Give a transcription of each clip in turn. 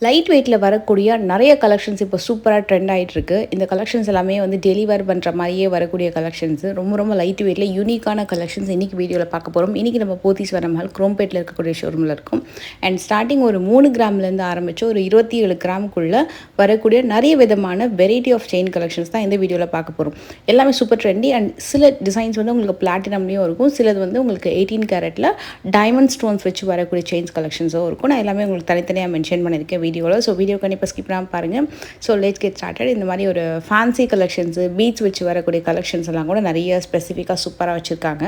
Light வெயிட்டில் வரக்கூடிய நிறைய கலெக்ஷன்ஸ் இப்போ சூப்பராக ட்ரெண்ட் ஆகிட்டுருக்கு. இந்த கலெக்ஷன்ஸ் எல்லாமே வந்து டெய்லி வேர் பண்ணுற மாதிரியே வரக்கூடிய கலெக்ஷன்ஸு. ரொம்ப லைட் வெயிட்டில் யூனிக்கான கலெக்ஷன்ஸ் இன்றைக்கி வீடியோவில் பார்க்க போகிறோம். இன்றைக்கி நம்ம போத்தீஸ்வரம் மால் குரோம்பேட்டில் இருக்கக்கூடிய ஷோரூமில் இருக்கும். அண்ட் ஸ்டார்டிங் ஒரு 3 கிராம்லேருந்து ஆரம்பித்து ஒரு 27 கிராமுக்குள்ளே வரக்கூடிய நிறைய விதமான வெரைட்டி ஆஃப் செயின் கலெக்ஷன்ஸ் தான் இந்த வீடியோவில் பார்க்க போகிறோம். எல்லாமே சூப்பர் ட்ரெண்டி அண்ட் சில டிசைன்ஸ் வந்து உங்களுக்கு பிளாட்டினம்லேயும் இருக்கும், சிலது வந்து உங்களுக்கு 18 கேரட்டில் டைமண்ட் ஸ்டோன்ஸ் வச்சு வரக்கூடிய செயின்ஸ் கலெக்ஷன்ஸும் இருக்கும். நான் எல்லாமே உங்களுக்கு தனித்தனியாக மென்ஷன் பண்ணியிருக்கேன் வீடியோவில். ஸோ வீடியோ கண்டிப்பாக ஸ்கிப் பண்ணாமல் பாருங்கள். So let's get started. இந்த மாதிரி ஒரு ஃபேன்சி கலெக்ஷன்ஸு, பீட்ஸ் வச்சு வரக்கூடிய கலெக்ஷன்ஸ் எல்லாம் கூட நிறைய ஸ்பெசிஃபிக்காக சூப்பராக வச்சுருக்காங்க.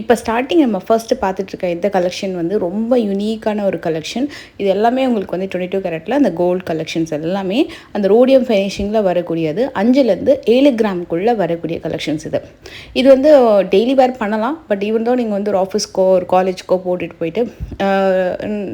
இப்போ ஸ்டார்டிங் நம்ம ஃபர்ஸ்ட்டு பார்த்துட்ருக்க இந்த கலெக்ஷன் வந்து ரொம்ப யூனிக்கான ஒரு கலெக்ஷன். இது எல்லாமே உங்களுக்கு வந்து 22 கேரட்டில் அந்த கோல்டு கலெக்ஷன்ஸ் எல்லாமே அந்த ரோடியம் ஃபினிஷிங்கில் வரக்கூடியது. 5லேருந்து 7 கிராமுக்குள்ளே வரக்கூடிய கலெக்ஷன்ஸ் இது. இது வந்து டெய்லி வேர் பண்ணலாம். பட் ஈவன் தான் நீங்கள் வந்து ஒரு ஆஃபீஸ்க்கோ ஒரு காலேஜ்க்கோ போட்டுட்டு போயிட்டு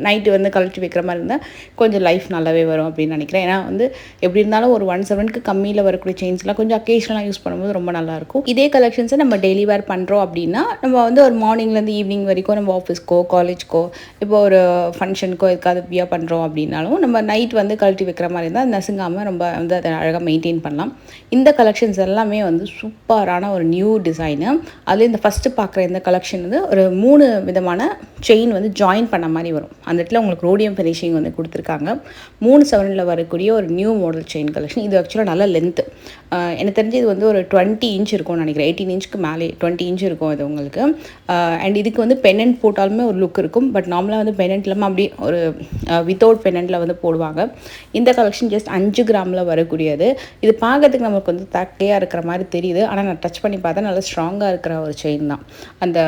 நைட்டு வந்து கழட்டி வைக்கிற மாதிரி இருந்தால் கொஞ்சம் லைஃப் நல்லாவே வரும் அப்படின்னு நினைக்கிறேன். ஏன்னா வந்து எப்படி இருந்தாலும் ஒரு 1/7க்கு கம்மியில் வரக்கூடிய செயின்ஸ்லாம் கொஞ்சம் அக்கேஷனலாக யூஸ் பண்ணும்போது ரொம்ப நல்லாயிருக்கும். இதே கலெக்ஷன்ஸை நம்ம டெய்லி வேர் பண்ணுறோம் அப்படின்னா நம்ம வந்து ஒரு மார்னிங்லேருந்து ஈவினிங் வரைக்கும் நம்ம ஆஃபீஸ்க்கோ காலேஜ்க்கோ இப்போ ஒரு ஃபங்க்ஷனுக்கோ எதுக்காவது வியா பண்ணுறோம் அப்படின்னாலும் நம்ம நைட் வந்து கழட்டி வைக்கிற மாதிரி இருந்தால் நசுங்காமல் ரொம்ப வந்து அதை அழகாக மெயின்டைன் பண்ணலாம். இந்த கலெக்ஷன்ஸ் எல்லாமே வந்து சூப்பரான ஒரு நியூ டிசைனு. அதில் இந்த ஃபஸ்ட்டு பார்க்குற இந்த கலெக்ஷன் வந்து ஒரு 3 விதமான செயின் வந்து ஜாயின் பண்ண மாதிரி வரும். அந்த இடத்துல உங்களுக்கு ரோடியம் ஃபினிஷிங் வந்து கொடுத்துருக்காங்க. 3/7 வரக்கூடிய ஒரு நியூ மாடல் செயின் கலெக்ஷன். இது ஆக்சுவலாக நல்ல லென்த்து. எனக்கு தெரிஞ்சு இது வந்து ஒரு 20 இன்ச் இருக்கும்னு நினைக்கிறேன். 18 இன்ச்சுக்கு மேலே 20 இன்ச் இருக்கும் இது உங்களுக்கு. அண்ட் இதுக்கு வந்து பெனன்ட் போட்டாலுமே ஒரு லுக் இருக்கும். பட் நார்மலாக வந்து பெனன்ட் இல்லாமல் அப்படியே ஒரு வித்தவுட் பெனன்ட்டில் வந்து போடுவாங்க. இந்த கலெக்ஷன் ஜஸ்ட் 5 கிராமில் வரக்கூடியது. இது பார்க்கறதுக்கு நமக்கு வந்து தக்கையாக இருக்கிற மாதிரி தெரியுது. ஆனால் நான் டச் பண்ணி பார்த்தா நல்லா ஸ்ட்ராங்காக இருக்கிற ஒரு செயின் தான். அந்த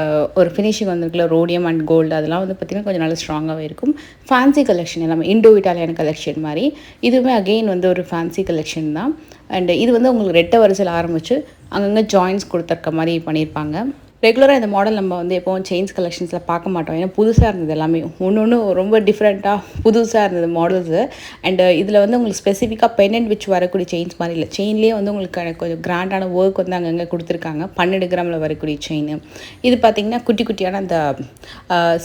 ஒரு ஃபினிஷிங் வந்துருக்குல ரோடியம் அண்ட் கோல்டு அதெல்லாம் வந்து பார்த்திங்கன்னா கொஞ்சம் நல்லா ஸ்ட்ராங்காகவே இருக்கும். ஃபேன்சி கலெக்ஷன் எல்லாமே இண்டோ இட்டாலியன் கலெக்ஷன் மாதிரி. இதுவுமே அகெயின் வந்து ஒரு ஃபேன்சி கலெக்ஷன் தான். அண்ட் இது வந்து உங்களுக்கு ரெட்டை வரிசையில் ஆரம்பித்து அங்கங்கே ஜாயின்ஸ் கொடுத்துருக்க மாதிரி பண்ணியிருப்பாங்க. ரெகுலராக இந்த மாடல் நம்ம வந்து எப்போவும் செயின்ஸ் கலெக்ஷன்ஸில் பார்க்க மாட்டோம். ஏன்னா புதுசாக இருந்தது எல்லாமே ஒன்று ரொம்ப டிஃப்ரெண்ட்டாக புதுசாக இருந்தது மாடல்ஸு. அண்டு இதில் வந்து உங்களுக்கு ஸ்பெசிஃபிக்காக பெனன்ட் வச்சு வரக்கூடிய செயின்ஸ் மாதிரி இல்லை. செயின்லேயே வந்து உங்களுக்கு கொஞ்சம் கிராண்டான ஒர்க் வந்து அங்கங்கே கொடுத்துருக்காங்க. 12 கிராமில் வரக்கூடிய செயின். இது பார்த்திங்கன்னா குட்டியான அந்த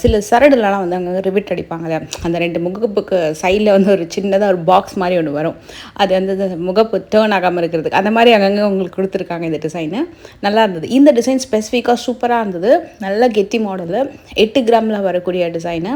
சில சரடுலாம் வந்து அங்கங்கே ரிவிட் அடிப்பாங்கல்ல, அந்த 2 முகப்புக்கு சைடில் வந்து ஒரு சின்னதாக ஒரு பாக்ஸ் மாதிரி ஒன்று வரும். அது வந்து முகப்பு டேர்ன் ஆகாமல் இருக்கிறதுக்கு அந்த மாதிரி அங்கங்கே உங்களுக்கு கொடுத்துருக்காங்க. இந்த டிசைனு நல்லா இருந்தது. இந்த டிசைன் ஸ்பெசிஃபிக்காக சூப்பராக இருந்தது. நல்ல கெட்டி மாடலு, 8 கிராமில் வரக்கூடிய டிசைனு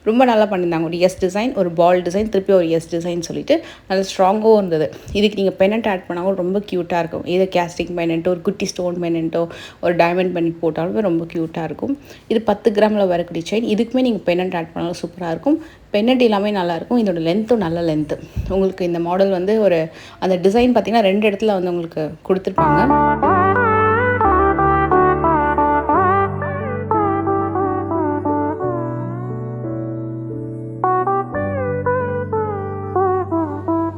ரொம்ப நல்லா பண்ணியிருந்தாங்க. ஒரு எஸ் டிசைன், ஒரு பால் டிசைன், திருப்பி ஒரு எஸ் டிசைன் சொல்லிட்டு நல்ல ஸ்ட்ராங்காகவும் இருந்தது. இதுக்கு நீங்கள் பெனண்ட் ஆட் பண்ணாலும் ரொம்ப க்யூட்டாக இருக்கும். இதை கேஸ்டிங் பெனண்ட்டோ ஒரு குட்டி ஸ்டோன் பெனண்ட்டோ ஒரு டைமண்ட் பெனண்ட் போட்டாலுமே ரொம்ப க்யூட்டாக இருக்கும். இது 10 கிராமில் வரக்கூடிய செயின். இதுக்குமே நீங்கள் பெனண்ட் ஆட் பண்ணாலும் சூப்பராக இருக்கும். பெனண்ட் எல்லாமே நல்லாயிருக்கும். இதோட லென்த்தும் நல்ல லென்த்து. உங்களுக்கு இந்த மாடல் வந்து ஒரு அந்த டிசைன் பார்த்திங்கன்னா 2 இடத்துல வந்து உங்களுக்கு கொடுத்துருப்பாங்க.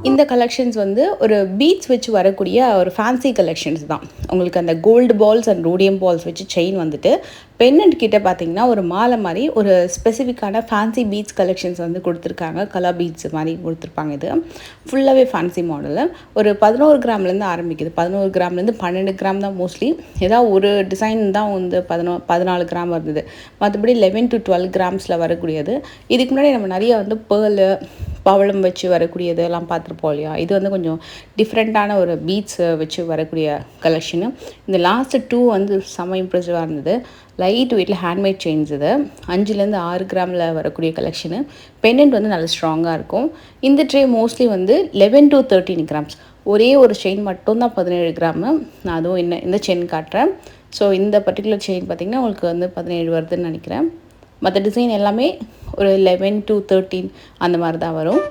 இந்த கலெக்ஷன்ஸ் வந்து ஒரு பீட்ஸ் வச்சு வரக்கூடிய ஒரு ஃபேன்சி கலெக்ஷன்ஸ் தான். உங்களுக்கு அந்த gold balls and rhodium balls வச்சு செயின் வந்துட்டு பென்னண்ட் கிட்ட பார்த்தீங்கன்னா ஒரு மாலை மாதிரி ஒரு ஸ்பெசிஃபிக்கான ஃபேன்சி பீட்ஸ் கலெக்ஷன்ஸ் வந்து கொடுத்துருக்காங்க. கலர் பீட்ஸ் மாதிரி கொடுத்துருப்பாங்க. இது ஃபுல்லாகவே ஃபேன்சி மாடலு. ஒரு 11 கிராம்லேருந்து ஆரம்பிக்குது. 11 கிராம்லேருந்து 12 கிராம் தான் மோஸ்ட்லி. ஏதாவது ஒரு டிசைன் தான் வந்து 14 கிராம் இருந்தது. மற்றபடி 11 to 12 கிராம்ஸில் வரக்கூடியது. இதுக்கு முன்னாடி நம்ம நிறைய வந்து பேர்லு பவளம் வச்சு வரக்கூடியது எல்லாம் பார்த்துருப்போம் இல்லையா. இது வந்து கொஞ்சம் டிஃப்ரெண்ட்டான ஒரு பீட்ஸ் வச்சு வரக்கூடிய கலெக்ஷனு. இந்த லாஸ்ட் 2 வந்து செம்ம இம்ப்ரெசிவாக இருந்தது. லைட் வெயிட்டில் ஹேண்ட்மேட் செயின்ஸ் இது. 5லேருந்து 6 கிராமில் வரக்கூடிய கலெக்ஷனு. பென்னண்ட் வந்து நல்ல ஸ்ட்ராங்காக இருக்கும். இந்த ட்ரே மோஸ்ட்லி வந்து 11 to 13 கிராம்ஸ். ஒரே ஒரு செயின் மட்டும்தான் 17 கிராமு. நான் அதுவும் இந்த செயின் காட்டுறேன். ஸோ இந்த பர்டிகுலர் செயின் பார்த்திங்கன்னா உங்களுக்கு வந்து 17 வருதுன்னு நினைக்கிறேன். மற்ற டிசைன் எல்லாமே ஒரு 11 to 13 அந்த மாதிரி தான் வரும்.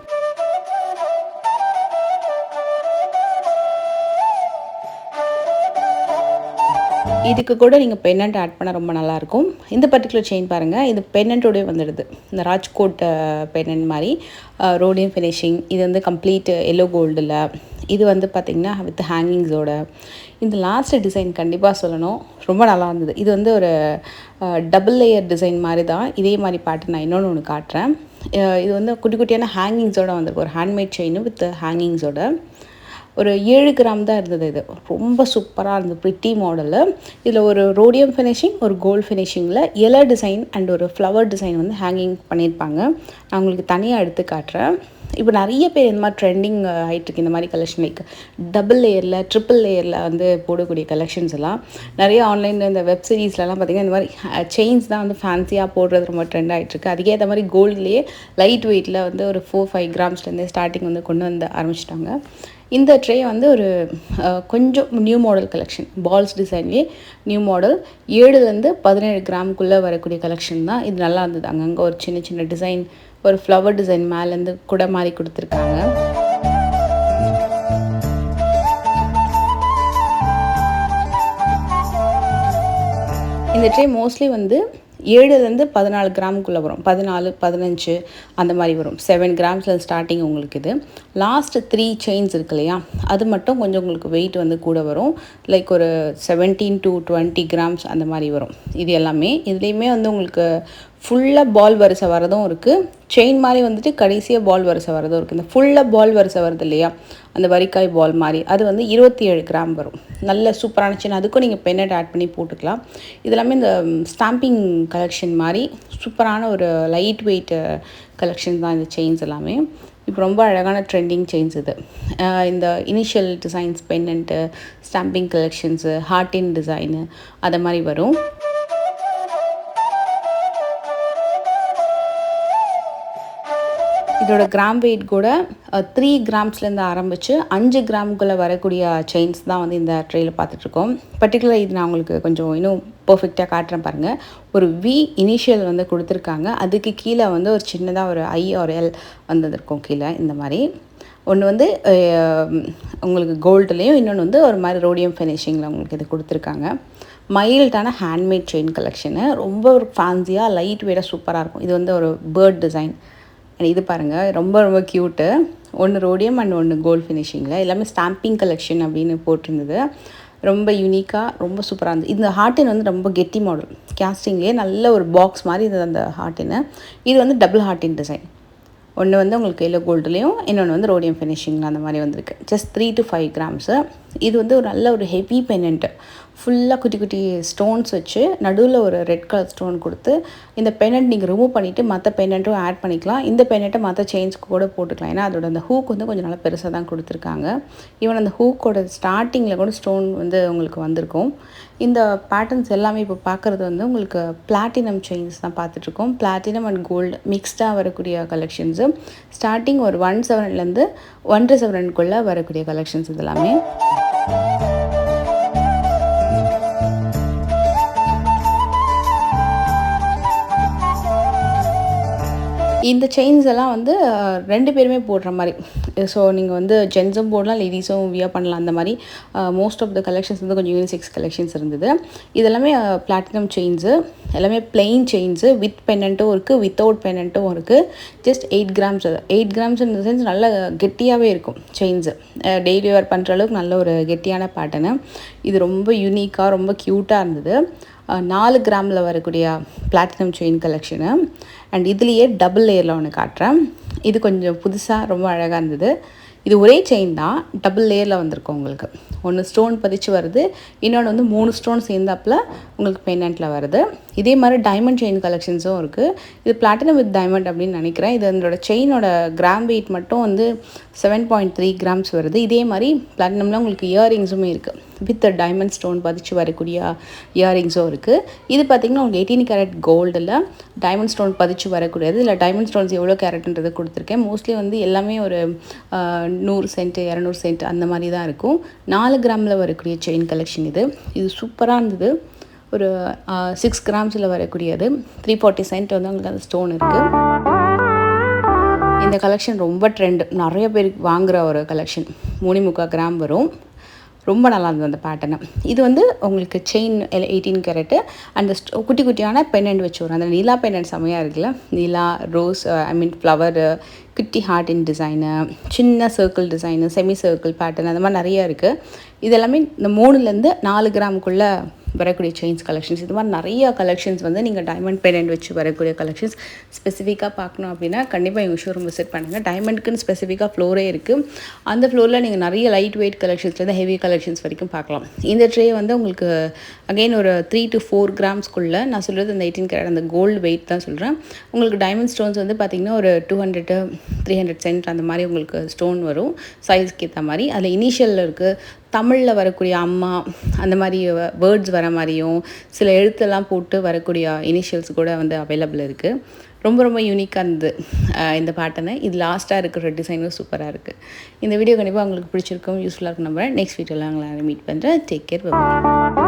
இதுக்கு கூட நீங்கள் பென்னண்ட் ஆட் பண்ண ரொம்ப நல்லாயிருக்கும். இந்த பர்டிகுலர் செயின் பாருங்கள், இது பென்னண்ட்டோடய வந்துடுது. இந்த ராஜ்கோட் பென்னண்ட் மாதிரி ரோடியம் ஃபினிஷிங். இது வந்து கம்ப்ளீட் எல்லோ கோல்டில். இது வந்து பார்த்திங்கன்னா வித் ஹேங்கிங்ஸோட. இந்த லாஸ்ட் டிசைன் கண்டிப்பாக சொல்லணும், ரொம்ப நல்லா இருந்தது. இது வந்து ஒரு டபுள் லேயர் டிசைன் மாதிரி தான். இதே மாதிரி பேட்டர்ன் நான் ஒன்று காட்டுறேன். இது வந்து குட்டியான ஹேங்கிங்ஸோடு வந்திருக்கு. ஒரு ஹேண்ட்மேட் செயின் வித் ஹேங்கிங்ஸோட. ஒரு 7 கிராம் தான் இருந்தது. இது ரொம்ப சூப்பராக இருந்தது. Pretty model. இதில் ஒரு ரோடியம் ஃபினிஷிங், ஒரு கோல்டு ஃபினிஷிங்கில் எலர் டிசைன் அண்ட் ஒரு ஃப்ளவர் டிசைன் வந்து ஹேங்கிங் பண்ணியிருப்பாங்க. நான் உங்களுக்கு தனியாக எடுத்து காட்டுறேன். இப்போ நிறைய பேர் இந்த மாதிரி ட்ரெண்டிங் ஆகிட்டுருக்கு இந்த மாதிரி கலெக்ஷன். லைக் டபுள் லேயரில் ட்ரிபிள் லேயரில் வந்து போடக்கூடிய கலெக்ஷன்ஸ் எல்லாம் நிறைய ஆன்லைனில் இந்த வெப் சீரிஸ்லலாம் பார்த்திங்கன்னா இந்த மாதிரி செயின்ஸ் தான் வந்து ஃபேன்சியாக போடுறது ரொம்ப ட்ரெண்ட் ஆகிட்டுருக்கு. அதுக்கேற்ற மாதிரி கோல்ட்லேயே லைட் வெயிட்டில் வந்து ஒரு 4-5 கிராம்ஸ்லேருந்தே ஸ்டார்டிங் வந்து கொண்டு வந்து ஆரம்பிச்சிட்டாங்க. இந்த ட்ரே வந்து ஒரு கொஞ்சம் நியூ மாடல் கலெக்ஷன், பால்ஸ் டிசைன்லேயே நியூ மாடல் 7லேருந்து 17 கிராமுக்குள்ளே வரக்கூடிய கலெக்ஷன் தான். இது நல்லா இருந்தது. அங்கங்கே ஒரு சின்ன சின்ன டிசைன், ஒரு ஃப்ளவர் டிசைன் மேலேருந்து குடை மாதிரி கொடுத்துருக்காங்க. இந்த ட்ரே மோஸ்ட்லி வந்து 7லேருந்து 14 கிராமுக்குள்ளே வரும். 14, 15 அந்த மாதிரி வரும். 7 கிராம்ஸில் ஸ்டார்டிங் உங்களுக்கு. இது லாஸ்ட் 3 செயின்ஸ் இருக்கு இல்லையா, அது மட்டும் கொஞ்சம் உங்களுக்கு வெயிட் வந்து கூட வரும். லைக் ஒரு 17 to 20 கிராம்ஸ் அந்த மாதிரி வரும். இது எல்லாமே இதுலேயுமே வந்து உங்களுக்கு ஃபுல்லாக பால் வரிசை வரதும் இருக்குது, செயின் மாதிரி வந்துட்டு கடைசியாக பால் வரிசை வரதும் இருக்குது. இந்த ஃபுல்லாக பால் வரிசை வருது இல்லையா, அந்த வரிக்காய் பால் மாதிரி, அது வந்து 27 கிராம் வரும். நல்ல சூப்பரான செயின். அதுக்கும் நீங்கள் பென்னட் ஆட் பண்ணி போட்டுக்கலாம். இதெல்லாமே இந்த ஸ்டாம்பிங் கலெக்ஷன் மாதிரி சூப்பரான ஒரு லைட் வெயிட் கலெக்ஷன் தான் இந்த செயின்ஸ் எல்லாமே. இப்போ ரொம்ப அழகான ட்ரெண்டிங் செயின்ஸ் இது. இந்த initial designs, pendant, stamping collections, ஹார்டின் டிசைனு அதை மாதிரி வரும். இதோட கிராம் வெயிட் கூட 3 கிராம்ஸ்லேருந்து ஆரம்பித்து 5 கிராமுக்குள்ளே வரக்கூடிய செயின்ஸ் தான் வந்து இந்த ட்ரேயில் பார்த்துட்ருக்கோம். பர்டிகுலர் இது நான் உங்களுக்கு கொஞ்சம் இன்னும் பர்ஃபெக்டாக காட்டுறேன் பாருங்கள். ஒரு வி இனிஷியல் வந்து கொடுத்துருக்காங்க. அதுக்கு கீழே வந்து ஒரு சின்னதாக ஒரு I or L வந்ததுருக்கும் கீழே. இந்த மாதிரி ஒன்று வந்து உங்களுக்கு கோல்டுலேயும், இன்னொன்று வந்து ஒரு மாதிரி ரோடியம் ஃபினிஷிங்கில் உங்களுக்கு இது கொடுத்துருக்காங்க. மைல்டான ஹேண்ட்மேட் செயின் கலெக்ஷனு. ரொம்ப ஒரு ஃபேன்சியாக லைட் வெயிட்டாக சூப்பராக இருக்கும். இது வந்து ஒரு பேர்ட் டிசைன். இது பாருங்கள், ரொம்ப ரொம்ப க்யூட்டு. ஒன்று ரோடியம் அண்ட் ஒன்று கோல்டு ஃபினிஷிங்கில். எல்லாமே ஸ்டாம்பிங் கலெக்ஷன் அப்படின்னு போட்டிருந்தது. ரொம்ப யூனிக்காக, ரொம்ப சூப்பராக இருந்தது. இந்த ஹார்டின் வந்து ரொம்ப கெட்டி மாடல், கேஸ்டிங்லேயே நல்ல ஒரு பாக்ஸ் மாதிரி இருந்தது அந்த ஹார்டின்னு. இது வந்து டபுள் ஹார்டின் டிசைன். ஒன்று வந்து உங்களுக்கு எல்லோ கோல்டுலேயும், இன்னொன்று வந்து ரோடியம் ஃபினிஷிங்கில் அந்த மாதிரி வந்திருக்கு. Just 3 to 5 grams. இது வந்து ஒரு நல்ல ஒரு ஹெவி பென்னண்ட்டு, ஃபுல்லாக குட்டி குட்டி ஸ்டோன்ஸ் வச்சு நடுவில் ஒரு ரெட் கலர் ஸ்டோன் கொடுத்து, இந்த பென்னண்ட் நீங்கள் ரிமூவ் பண்ணிவிட்டு மற்ற பென்னண்ட்டும் ஆட் பண்ணிக்கலாம். இந்த பென்னண்ட்டை மற்ற செயின்ஸ்க்கு கூட போட்டுக்கலாம். ஏன்னா அதோட அந்த ஹூக் வந்து கொஞ்சம் நல்லா பெருசாக தான் கொடுத்துருக்காங்க. ஈவன் அந்த ஹூக்கோட ஸ்டார்டிங்கில் கூட ஸ்டோன் வந்து உங்களுக்கு வந்திருக்கும். இந்த பேட்டர்ன்ஸ் எல்லாமே இப்போ பார்க்குறது வந்து உங்களுக்கு பிளாட்டினம் செயின்ஸ் தான் பார்த்துட்ருக்கோம். பிளாட்டினம் அண்ட் கோல்டு மிக்ஸ்டாக வரக்கூடிய கலெக்ஷன்ஸு. ஸ்டார்டிங் ஒரு 1.7லேருந்து 1.7 வரக்கூடிய கலெக்ஷன்ஸ் இதெல்லாமே. இந்த செயின்ஸ் எல்லாம் வந்து 2 பேருமே போடுற மாதிரி. ஸோ நீங்கள் வந்து ஜென்ஸும் போடலாம், லேடிஸும் வியர் பண்ணலாம். அந்த மாதிரி மோஸ்ட் ஆஃப் த கலெக்ஷன்ஸ் வந்து கொஞ்சம் யூனிசெக்ஸ் கலெக்ஷன்ஸ் இருந்தது. இதெல்லாமே பிளாட்டினம் செயின்ஸு, எல்லாமே பிளெயின் செயின்ஸு. வித் பென்னண்ட்டும் இருக்குது, வித்தவுட் பென்னண்ட்டும் இருக்குது. Just 8 grams. 8 கிராம்ஸ் இந்த சென்ஸ் நல்ல கெட்டியாகவே இருக்கும் செயின்ஸு. டெய்லி வேர் பண்ணுற அளவுக்கு நல்ல ஒரு கெட்டியான பேட்டர்னு. இது ரொம்ப யூனிக்காக, ரொம்ப க்யூட்டாக இருந்தது. 4 கிராமில் வரக்கூடிய பிளாட்டினம் செயின் கலெக்ஷனு. அண்ட் இதுலேயே டபுள் லேயரில் ஒன்று காட்டுறேன். இது கொஞ்சம் புதுசாக ரொம்ப அழகாக இருந்தது. இது ஒரே செயின் தான், டபுள் லேயரில் வந்திருக்கும் உங்களுக்கு. ஒன்று ஸ்டோன் பதிச்சு வருது, இன்னொன்று வந்து 3 ஸ்டோன் சேர்ந்தாப்பில் உங்களுக்கு பென்னண்ட்டில் வருது. இதே மாதிரி டைமண்ட் செயின் கலெக்ஷன்ஸும் இருக்குது. இது பிளாட்டினம் வித் டைமண்ட் அப்படின்னு நினைக்கிறேன். இது அதோட செயினோட கிராம் வெயிட் மட்டும் வந்து 7.3 கிராம்ஸ் வருது. இதே மாதிரி பிளாட்டினமில் உங்களுக்கு இயரிங்ஸுமே இருக்குது. வித் டைமண்ட் ஸ்டோன் பதிச்சு வரக்கூடிய இயரிங்ஸும் இருக்குது. இது பார்த்திங்கன்னா உங்களுக்கு 18 கேரட் கோல்டில் டைமண்ட் ஸ்டோன் பதிச்சு வரக்கூடியது. இல்லை டைமண்ட் ஸ்டோன்ஸ் எவ்வளோ கேரட்ன்றது கொடுத்துருக்கேன். மோஸ்ட்லி வந்து எல்லாமே ஒரு 100 சென்ட் 200 சென்ட் அந்த மாதிரி தான் இருக்கும். 4 கிராமில் வரக்கூடிய செயின் கலெக்ஷன் இது. இது சூப்பராக இருந்தது. ஒரு 6 கிராம்ஸில் வரக்கூடியது. 340 சென்ட் வந்து உங்களுக்கு அந்த ஸ்டோன் இருக்குது. இந்த கலெக்ஷன் ரொம்ப ட்ரெண்ட், நிறைய பேருக்கு வாங்குகிற ஒரு கலெக்ஷன். 3.25 கிராம் வரும். ரொம்ப நல்லா இருந்தது அந்த பேட்டர்னு. இது வந்து உங்களுக்கு செயின் 18 கேரட்டு அந்த குட்டி குட்டியான பென்னண்ட் வச்சு வரும். அந்த நிலா பென்னண்ட் செம்மையாக இருக்குல்ல, நிலா, ரோஸ், ஃப்ளவரு, குட்டி ஹார்டின் டிசைனு, சின்ன circle design, semi circle pattern, அந்த மாதிரி நிறையா இருக்குது. இது எல்லாமே இந்த 3லேருந்து 4 கிராமுக்குள்ளே வரக்கூடிய செயின்ஸ் கலெக்ஷன்ஸ், இது மாதிரி நிறையா கலெக்ஷன்ஸ் வந்து நீங்கள் டைமண்ட் பெண்டன்ட் வச்சு வரக்கூடிய கலெக்ஷன்ஸ் ஸ்பெசிஃபிக்காக பார்க்கணும் அப்படின்னா கண்டிப்பாக எங்கள் ஷோரூம் விசிட் பண்ணுங்கள். டைமண்ட்க்குன்னு ஸ்பெசிஃபிக்காக ஃப்ளோரே இருக்குது. அந்த ஃப்ளோரில் நீங்கள் நிறைய லைட் வெயிட் கலெக்ஷன்ஸ்லேருந்து ஹெவி கலெக்ஷன்ஸ் வரைக்கும் பார்க்கலாம். இந்த ட்ரே வந்து உங்களுக்கு அகெயின் ஒரு 3 to 4 கிராம்ஸ்க்குள்ளே, நான் சொல்கிறது அந்த 18 கேரட் அந்த கோல்டு வெயிட் தான் சொல்கிறேன். உங்களுக்கு டைமண்ட் ஸ்டோன்ஸ் வந்து பார்த்திங்கன்னா ஒரு 200 to 300 சென்ட் அந்த மாதிரி உங்களுக்கு ஸ்டோன் வரும் சைஸ்க்கு ஏற்ற மாதிரி. அதில் இனிஷியலில் இருக்குது, தமிழில் வரக்கூடிய அம்மா அந்த மாதிரி வேர்ட்ஸ் வர மாதிரியும் சில எழுத்தெல்லாம் போட்டு வரக்கூடிய இனிஷியல்ஸ் கூட வந்து அவைலபிள் இருக்குது. ரொம்ப ரொம்ப யூனிக்காக இருந்தது இந்த பேட்டர்னு. இது லாஸ்ட்டாக இருக்கிற டிசைனும் சூப்பராக இருக்குது. இந்த வீடியோ கண்டிப்பாக உங்களுக்கு பிடிச்சிருக்கும், யூஸ்ஃபுல்லாக இருக்கும். நம்புறேன். நெக்ஸ்ட் வீடியோவில் உங்களை மீட் பண்ணுறேன். Take care.